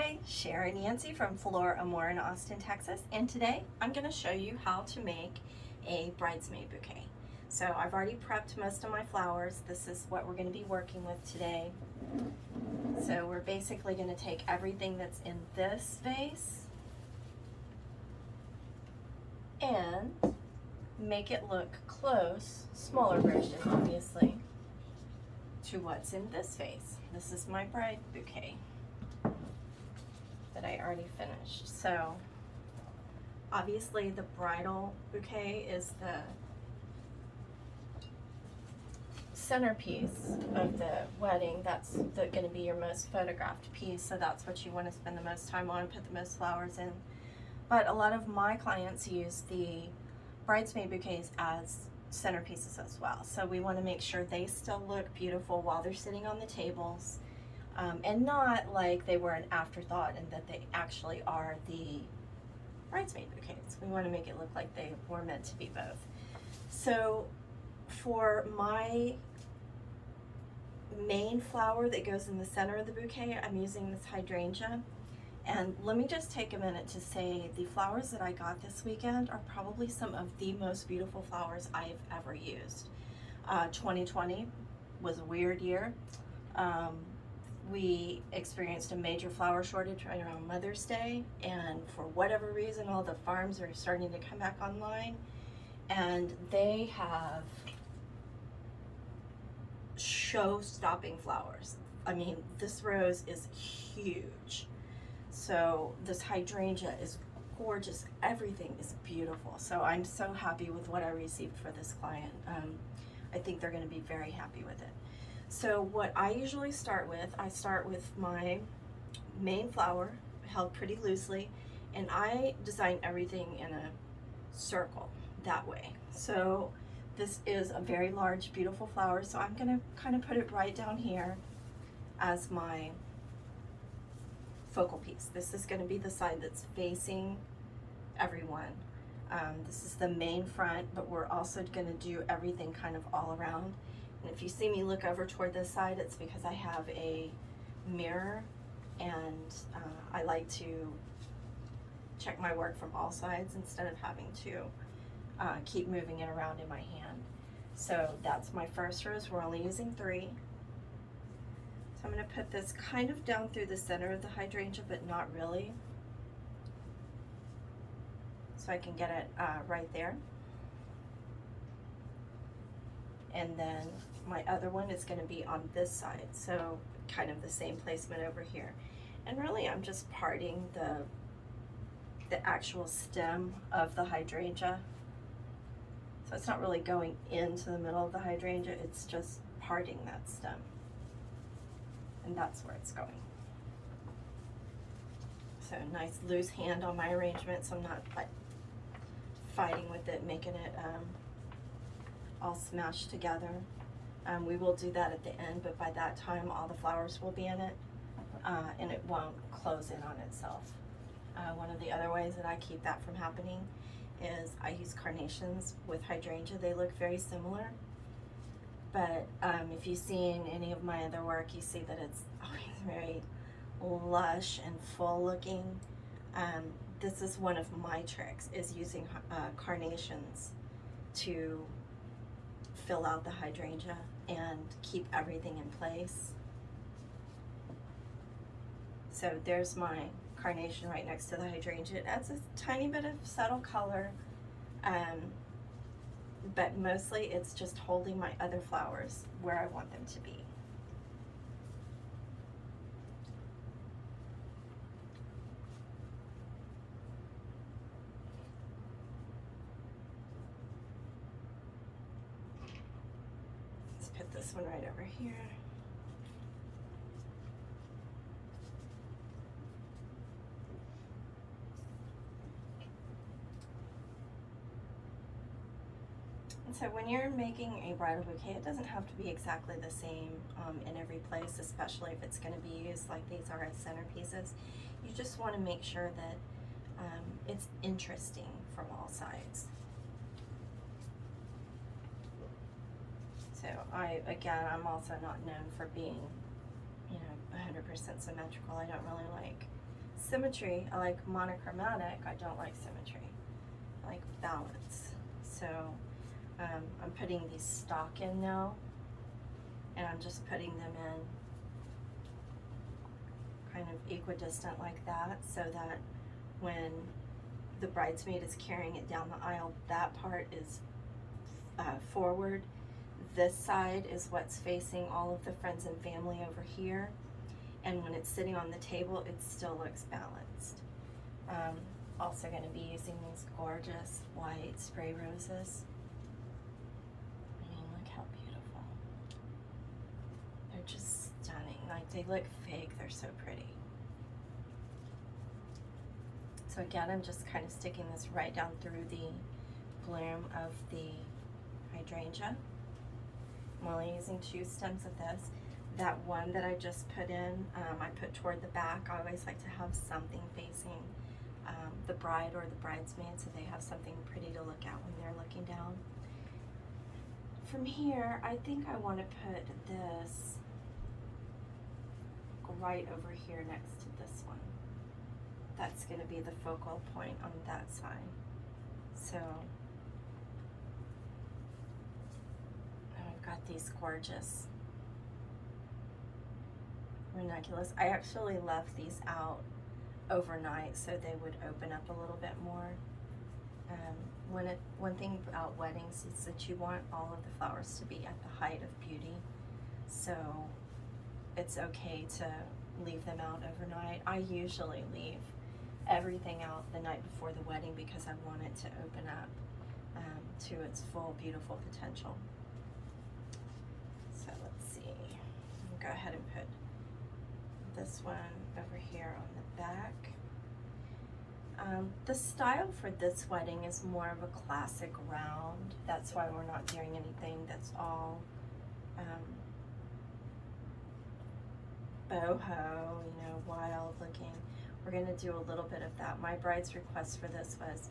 Hi, Sharon Yancey from Floral in Austin, Texas, and today I'm going to show you how to make a bridesmaid bouquet. So I've already prepped most of my flowers. This is what we're going to be working with today. So we're basically going to take everything that's in this vase and make it look close, smaller version obviously, to what's in this vase. This is my bride bouquet that I already finished. So obviously the bridal bouquet is the centerpiece of the wedding. That's going to be your most photographed piece, so that's what you want to spend the most time on, put the most flowers in. But a lot of my clients use the bridesmaid bouquets as centerpieces as well. So we want to make sure they still look beautiful while they're sitting on the tables. And not like they were an afterthought and that they actually are the bridesmaid bouquets. We want to make it look like they were meant to be both. So for my main flower that goes in the center of the bouquet, I'm using this hydrangea. And let me just take a minute to say the flowers that I got this weekend are probably some of the most beautiful flowers I've ever used. 2020 was a weird year. We experienced a major flower shortage right around Mother's Day, and for whatever reason all the farms are starting to come back online, and they have show-stopping flowers. I mean, this rose is huge. So this hydrangea is gorgeous. Everything is beautiful. So I'm so happy with what I received for this client. I think they're going to be very happy with it. So what I usually start with, I start with my main flower held pretty loosely, and I design everything in a circle that way. So this is a very large, beautiful flower, so I'm going to kind of put it right down here as my focal piece. This is going to be the side that's facing everyone. This is the main front, but we're also going to do everything kind of all around. And if you see me look over toward this side, it's because I have a mirror, and I like to check my work from all sides instead of having to keep moving it around in my hand. So that's my first rose. We're only using 3. So I'm going to put this kind of down through the center of the hydrangea, but not really, so I can get it right there. And then my other one is going to be on this side, so kind of the same placement over here. And really I'm just parting the actual stem of the hydrangea. So it's not really going into the middle of the hydrangea, it's just parting that stem. And that's where it's going. So nice loose hand on my arrangement, so I'm not like fighting with it, making it all smashed together. We will do that at the end, but by that time all the flowers will be in it, and it won't close in on itself. One of the other ways that I keep that from happening is I use carnations with hydrangea. They look very similar, but if you've seen any of my other work, you see that it's always very lush and full looking. This is one of my tricks, is using carnations to fill out the hydrangea and keep everything in place. So there's my carnation right next to the hydrangea. It adds a tiny bit of subtle color, but mostly it's just holding my other flowers where I want them to be. Let's put this one right over here. So when you're making a bridal bouquet, it doesn't have to be exactly the same in every place, especially if it's going to be used like these are as centerpieces. You just want to make sure that it's interesting from all sides. So I'm also not known for being, 100% symmetrical. I don't really like symmetry. I like monochromatic. I don't like symmetry. I like balance. So I'm putting these stock in now, and I'm just putting them in kind of equidistant like that, so that when the bridesmaid is carrying it down the aisle, that part is forward. This side is what's facing all of the friends and family over here, and when it's sitting on the table, it still looks balanced. Also going to be using these gorgeous white spray roses. I mean, look how beautiful. They're just stunning. Like, they look fake, they're so pretty. So again, I'm just kind of sticking this right down through the bloom of the hydrangea. I'm only using 2 stems of this. That one that I just put in, I put toward the back. I always like to have something facing the bride or the bridesmaid, so they have something pretty to look at when they're looking down. From here, I think I want to put this right over here next to this one. That's going to be the focal point on that side. So I've got these gorgeous ranunculus. I actually left these out overnight so they would open up a little bit more. One thing about weddings is that you want all of the flowers to be at the height of beauty, so it's okay to leave them out overnight. I usually leave everything out the night before the wedding because I want it to open up to its full beautiful potential. So let's see, I'll go ahead and put this one over here on the back. The style for this wedding is more of a classic round. That's why we're not doing anything that's all boho, you know, wild looking. We're going to do a little bit of that. My bride's request for this was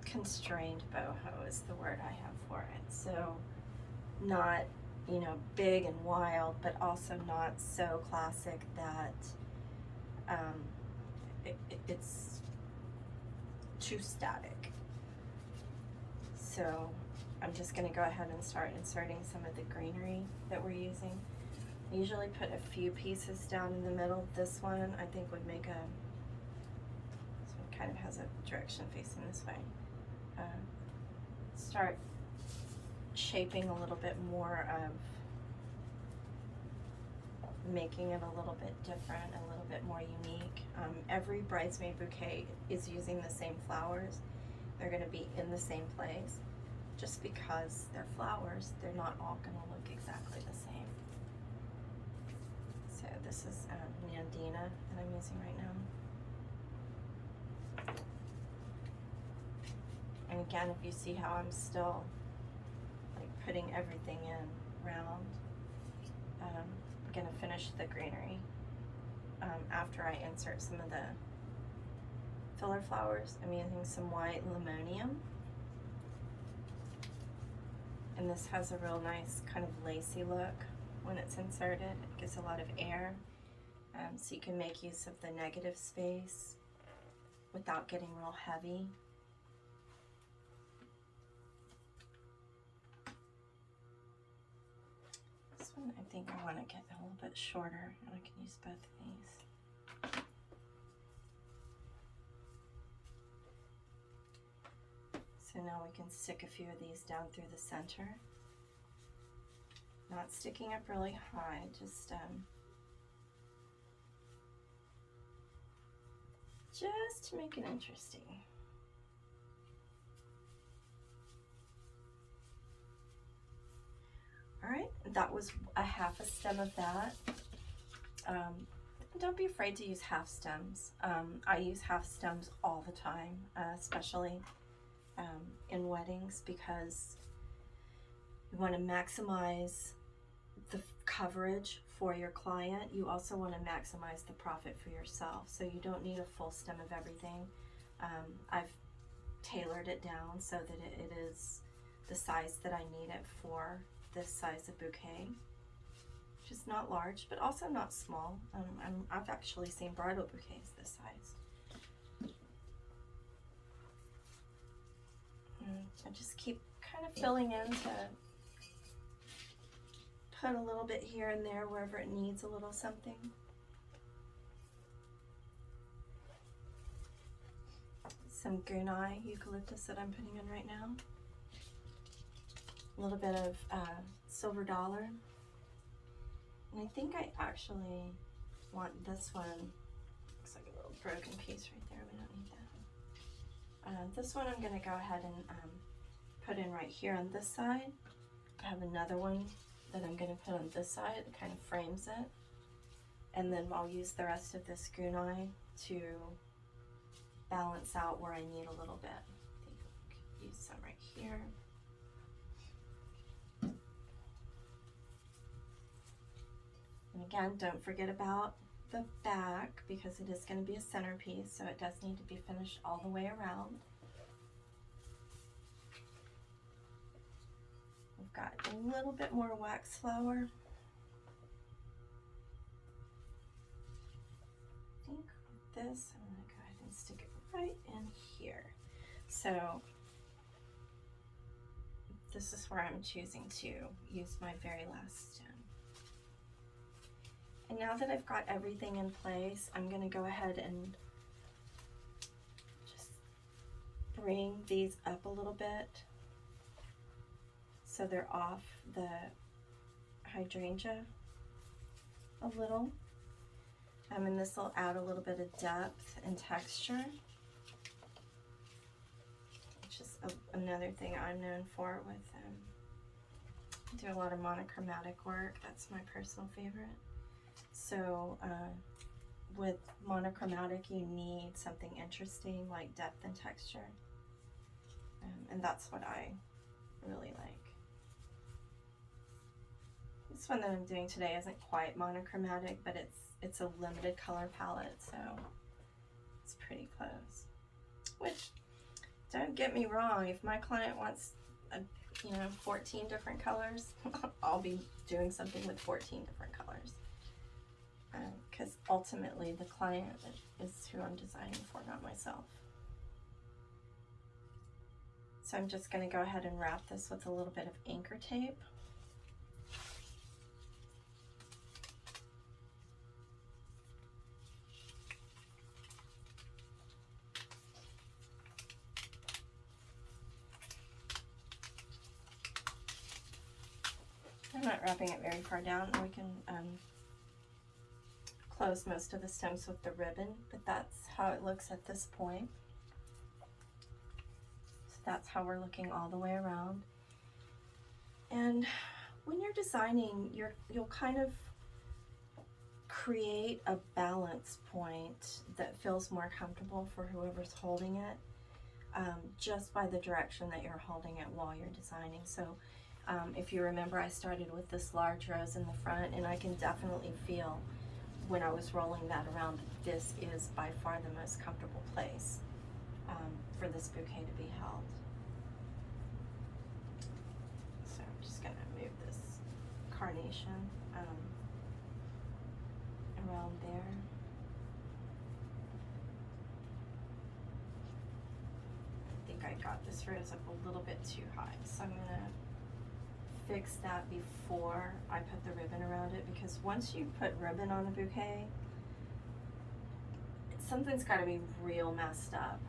constrained boho is the word I have for it. So not, you know, big and wild, but also not so classic that it's too static. So I'm just going to go ahead and start inserting some of the greenery that we're using. I usually put a few pieces down in the middle. This one I think would make a, this one kind of has a direction facing this way. Start shaping a little bit more of making it a little bit different, a little bit more unique. Every bridesmaid bouquet is using the same flowers. They're going to be in the same place. Just because they're flowers, they're not all going to look exactly the same. So this is Nandina that I'm using right now. And again, if you see how I'm still like putting everything in round, I'm going to finish the greenery after I insert some of the filler flowers. I'm using some white limonium. And this has a real nice kind of lacy look when it's inserted. It gives a lot of air, so you can make use of the negative space without getting real heavy. This one I think I want to get a little bit shorter, and I can use both of these. So now we can stick a few of these down through the center. Not sticking up really high, just to make it interesting. All right, that was a half a stem of that. Don't be afraid to use half stems. I use half stems all the time, especially in weddings, because you want to maximize the coverage for your client. You also want to maximize the profit for yourself, so you don't need a full stem of everything. I've tailored it down so that it is the size that I need it for this size of bouquet. which is not large, but also not small. I've actually seen bridal bouquets this size. I just keep kind of filling in to put a little bit here and there wherever it needs a little something. Some greenery eucalyptus that I'm putting in right now. A little bit of silver dollar. And I think I actually want this one. Looks like a little broken piece right there. We don't need that. This one I'm going to go ahead and put in right here on this side. I have another one that I'm going to put on this side. It kind of frames it. And then I'll use the rest of this greenery to balance out where I need a little bit. I think I could use some right here. And again, don't forget about the back because it is going to be a centerpiece, so it does need to be finished all the way around. We've got a little bit more wax flower. I think with this, I'm going to go ahead and stick it right in here. So this is where I'm choosing to use my very last stem. And now that I've got everything in place, I'm going to go ahead and just bring these up a little bit so they're off the hydrangea a little. And this will add a little bit of depth and texture, which is another thing I'm known for with I do a lot of monochromatic work. That's my personal favorite. So with monochromatic, you need something interesting like depth and texture, and that's what I really like. This one that I'm doing today isn't quite monochromatic, but it's a limited color palette, so it's pretty close. Which, don't get me wrong, if my client wants 14 different colors, I'll be doing something with 14 different colors. Because ultimately the client is who I'm designing for, not myself. So I'm just going to go ahead and wrap this with a little bit of anchor tape. I'm not wrapping it very far down. We can close most of the stems with the ribbon, but that's how it looks at this point. So that's how we're looking all the way around. And when you're designing, you'll kind of create a balance point that feels more comfortable for whoever's holding it, just by the direction that you're holding it while you're designing. So if you remember, I started with this large rose in the front, and I can definitely feel when I was rolling that around, this is by far the most comfortable place for this bouquet to be held. So I'm just going to move this carnation around there. I think I got this rose up a little bit too high, so I'm going to fix that before I put the ribbon around it, because once you put ribbon on a bouquet, something's got to be real messed up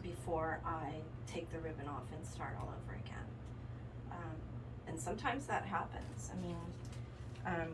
before I take the ribbon off and start all over again. And sometimes that happens. I mean,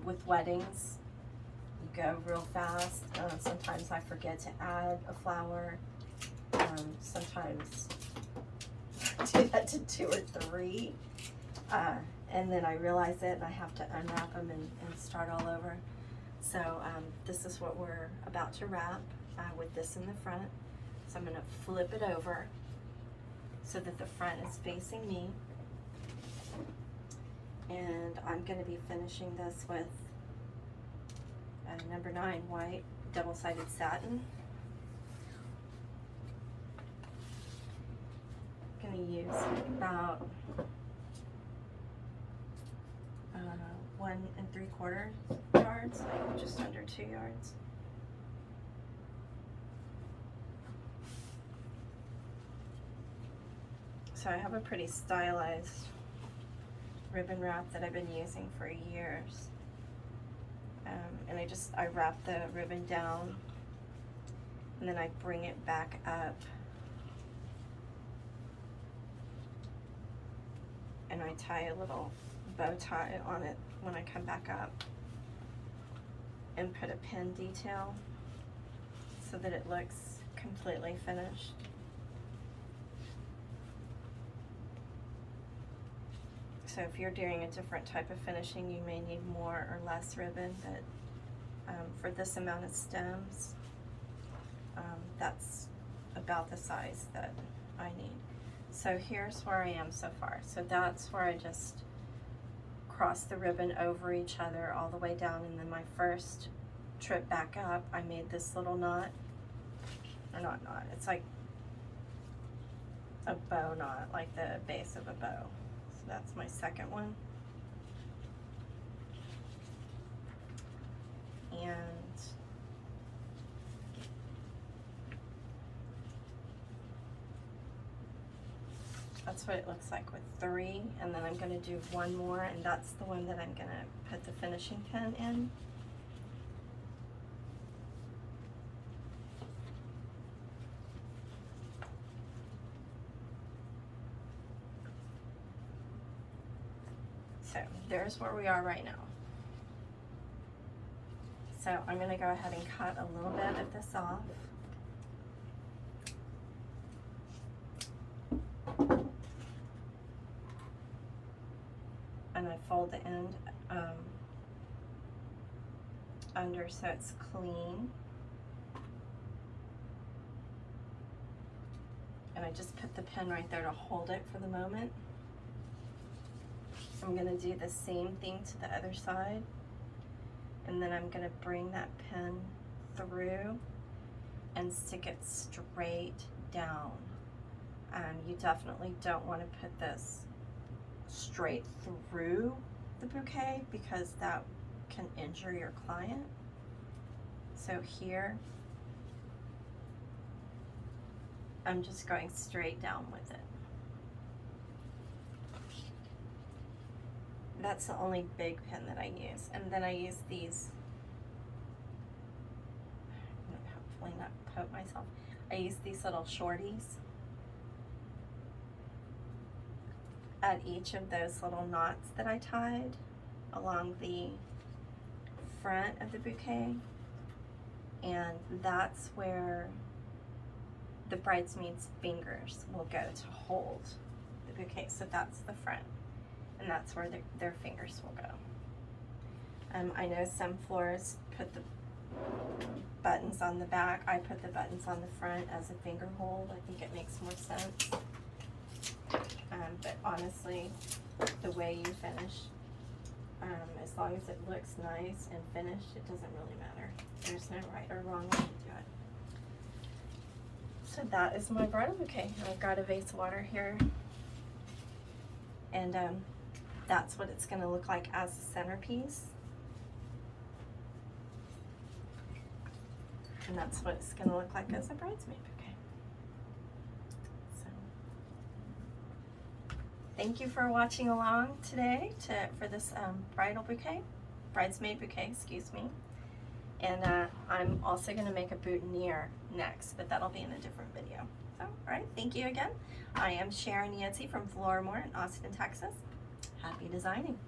with weddings, you go real fast. Sometimes I forget to add a flower. Sometimes I do that to 2 or 3. And then I realize it and I have to unwrap them and start all over. So this is what we're about to wrap with this in the front. So I'm going to flip it over so that the front is facing me. And I'm going to be finishing this with number 9 white double-sided satin. I'm going to use about 1 3/4 yards, like just under 2 yards. So I have a pretty stylized ribbon wrap that I've been using for years. And I wrap the ribbon down and then I bring it back up and I tie a little bow tie on it when I come back up and put a pin detail so that it looks completely finished. So if you're doing a different type of finishing, you may need more or less ribbon, but for this amount of stems, that's about the size that I need. So here's where I am so far. So that's where I just crossed the ribbon over each other all the way down, and then my first trip back up, I made this little knot, or not knot, it's like a bow knot, like the base of a bow. So that's my second one. And that's what it looks like with 3, and then I'm going to do one more, and that's the one that I'm going to put the finishing pin in. So there's where we are right now. So I'm going to go ahead and cut a little bit of this off. And I fold the end under so it's clean. And I just put the pin right there to hold it for the moment. I'm going to do the same thing to the other side. And then I'm going to bring that pin through and stick it straight down. You definitely don't want to put this straight through the bouquet because that can injure your client. So here, I'm just going straight down with it. That's the only big pin that I use. And then I use these, hopefully not poke myself, I use these little shorties at each of those little knots that I tied along the front of the bouquet. And that's where the bridesmaid's fingers will go to hold the bouquet. So that's the front. And that's where their fingers will go. I know some florists put the buttons on the back. I put the buttons on the front as a finger hold. I think it makes more sense. But honestly, the way you finish, as long as it looks nice and finished, it doesn't really matter. There's no right or wrong way to do it. So that is my bridal bouquet. I've got a vase of water here. And that's what it's going to look like as a centerpiece. And that's what it's going to look like as a bridesmaid bouquet. So, thank you for watching along today for this bridesmaid bouquet, excuse me. And I'm also going to make a boutonniere next, but that'll be in a different video. So, all right, thank you again. I am Sharon Yancey from Floral in Austin, Texas. Happy designing.